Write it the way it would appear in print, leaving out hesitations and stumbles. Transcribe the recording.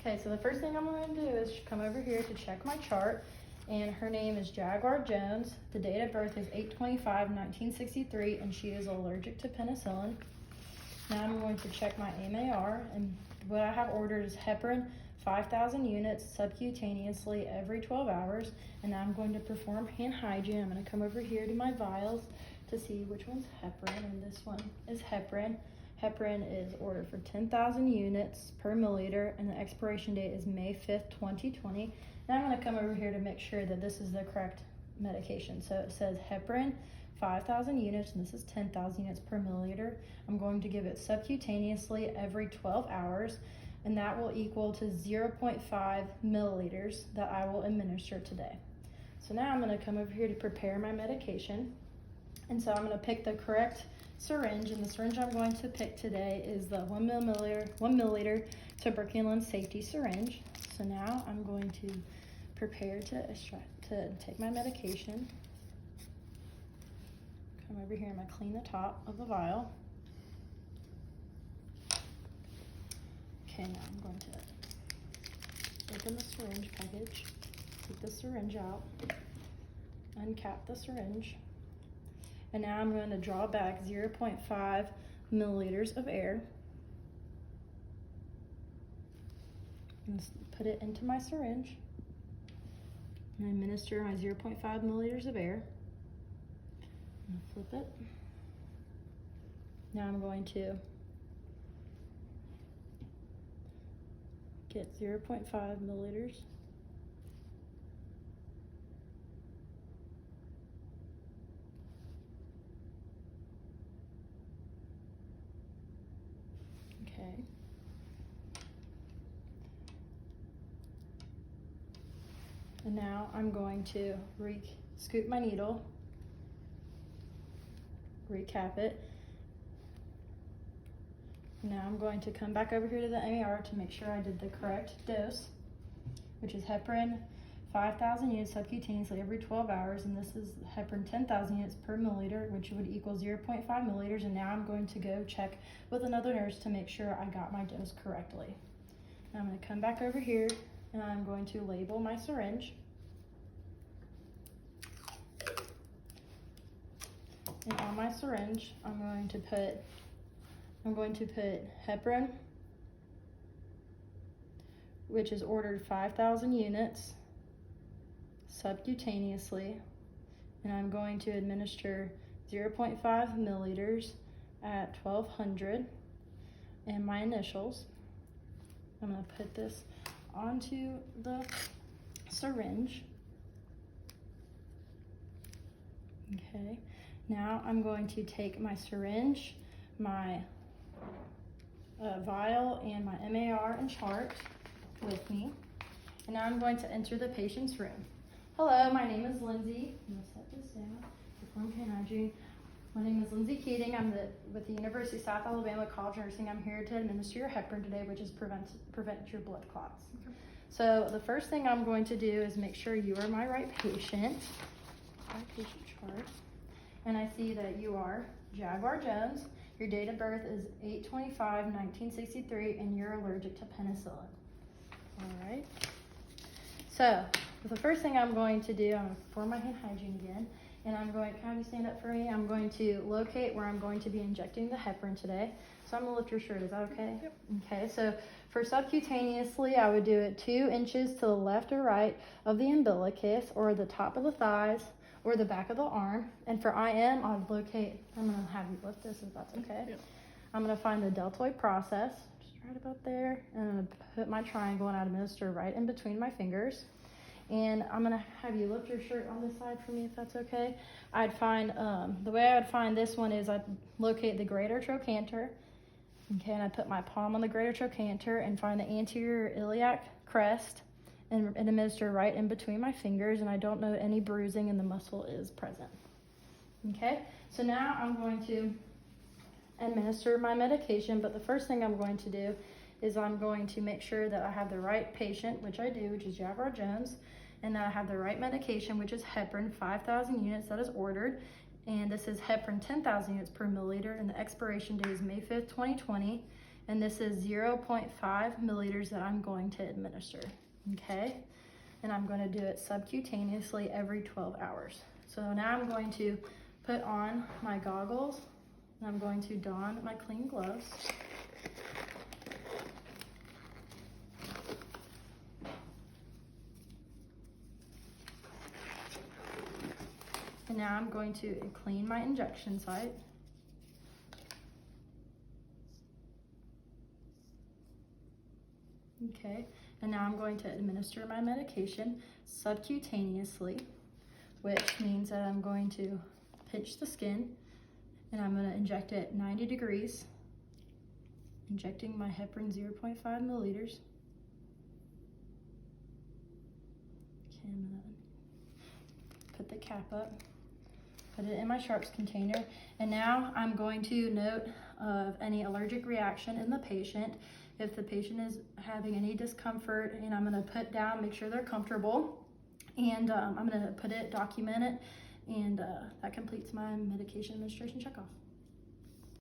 Okay, so the first thing I'm going to do is come over here to check my chart, and her name is Jaguar Jones. The date of birth is 8/25/1963, and she is allergic to penicillin. Now I'm going to check my MAR, and what I have ordered is heparin 5,000 units subcutaneously every 12 hours, and now I'm going to perform hand hygiene. I'm going to come over here to my vials to see which one's heparin, and this one is heparin. Heparin is ordered for 10,000 units per milliliter, and the expiration date is May 5th, 2020. Now I'm going to come over here to make sure that this is the correct medication. So it says heparin 5,000 units, and this is 10,000 units per milliliter. I'm going to give it subcutaneously every 12 hours, and that will equal to 0.5 milliliters that I will administer today. So now I'm going to come over here to prepare my medication, and so I'm going to pick the correct syringe, and the syringe I'm going to pick today is the 1 milliliter tuberculin safety syringe. So now I'm going to prepare to take my medication. Come over here and I'm going to clean the top of the vial. Okay, now I'm going to open the syringe package, take the syringe out, uncap the syringe, and now I'm going to draw back 0.5 milliliters of air and put it into my syringe and administer my 0.5 milliliters of air. Flip it. Now I'm going to get 0.5 milliliters. Okay. And now I'm going to scoop my needle, recap it. Now I'm going to come back over here to the MAR to make sure I did the correct dose, which is heparin 5,000 units subcutaneously every 12 hours, and this is heparin 10,000 units per milliliter, which would equal 0.5 milliliters. And now I'm going to go check with another nurse to make sure I got my dose correctly. Now I'm going to come back over here and I'm going to label my syringe. And on my syringe, I'm going to put heparin, which is ordered 5,000 units subcutaneously, and I'm going to administer 0.5 milliliters at 1200, and my initials. I'm going to put this onto the syringe. Okay, now I'm going to take my syringe, my vial, and my MAR and chart with me, and now I'm going to enter the patient's room. Hello, my name is Lindsay. I'm going to set this down. Perform hand hygiene. My name is Lindsay Keating. I'm with the University of South Alabama College of Nursing. I'm here to administer your heparin today, which is prevent your blood clots. Okay. So the first thing I'm going to do is make sure you are my right patient. My patient chart. And I see that you are Jaguar Jones. Your date of birth is 8/25/1963, and you're allergic to penicillin. All right. So the first thing I'm going to do, I'm going to perform my hand hygiene again, and I'm going, can you stand up for me? I'm going to locate where I'm going to be injecting the heparin today. So I'm going to lift your shirt, is that okay? Yep. Okay, so for subcutaneously, I would do it 2 inches to the left or right of the umbilicus, or the top of the thighs, or the back of the arm. And for IM, I'm going to have you lift this if that's okay. Yep. I'm going to find the deltoid process, just right about there, and I'm going to put my triangle and I administer right in between my fingers. And I'm going to have you lift your shirt on this side for me if that's okay. I'd find, the way I would find this one is I'd locate the greater trochanter. Okay, and I put my palm on the greater trochanter and find the anterior iliac crest and administer right in between my fingers, and I don't know any bruising and the muscle is present. Okay, so now I'm going to administer my medication, but the first thing I'm going to do is I'm going to make sure that I have the right patient, which I do, which is Jaguar Jones, and that I have the right medication, which is heparin 5,000 units that is ordered, and this is heparin 10,000 units per milliliter, and the expiration date is May 5th, 2020, and this is 0.5 milliliters that I'm going to administer, okay? And I'm going to do it subcutaneously every 12 hours. So now I'm going to put on my goggles, and I'm going to don my clean gloves. And now I'm going to clean my injection site. Okay, and now I'm going to administer my medication subcutaneously, which means that I'm going to pinch the skin and I'm going to inject it 90 degrees, injecting my heparin 0.5 milliliters. Okay, I'm going to put the cap up, put it in my sharps container, and now I'm going to note of any allergic reaction in the patient. If the patient is having any discomfort, and I'm going to put down, make sure they're comfortable, and I'm going to put it, document it, and that completes my medication administration checkoff.